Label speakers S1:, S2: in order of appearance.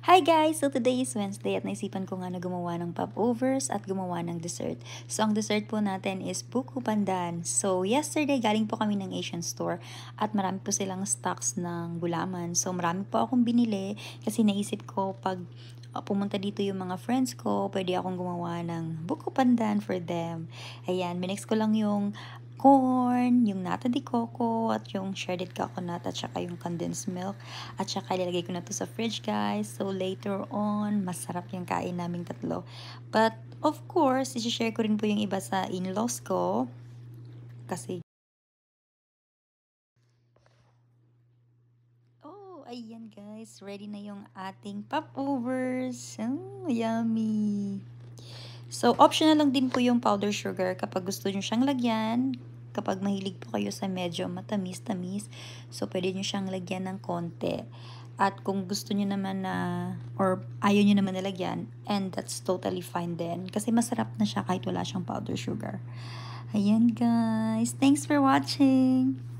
S1: Hi guys! So today is Wednesday at naisipan ko nga na gumawa ng popovers at gumawa ng dessert. So ang dessert po natin is buko pandan. So yesterday galing po kami ng Asian store at marami po silang stocks ng gulaman. So marami po akong binili kasi naisip ko pag pumunta dito yung mga friends ko, pwede akong gumawa ng buko pandan for them. Ayan, minix ko lang yung corn, yung nata de coco, at yung shredded coconut, at saka yung condensed milk. At saka ilalagay ko na to sa fridge, guys. So, later on, masarap yung kain naming tatlo. But, of course, isi-share ko rin po yung iba sa in-laws ko. Kasi, oh, ayan guys. Ready na yung ating popovers. Oh, yummy. So, optional lang din po yung powder sugar kapag gusto nyo siyang lagyan. Kapag mahilig po kayo sa medyo matamis-tamis, so pwede nyo siyang lagyan ng konti. At kung gusto nyo naman na, or ayaw nyo naman nalagyan, and that's totally fine din. Kasi masarap na siya kahit wala siyang powder sugar. Ayan guys. Thanks for watching!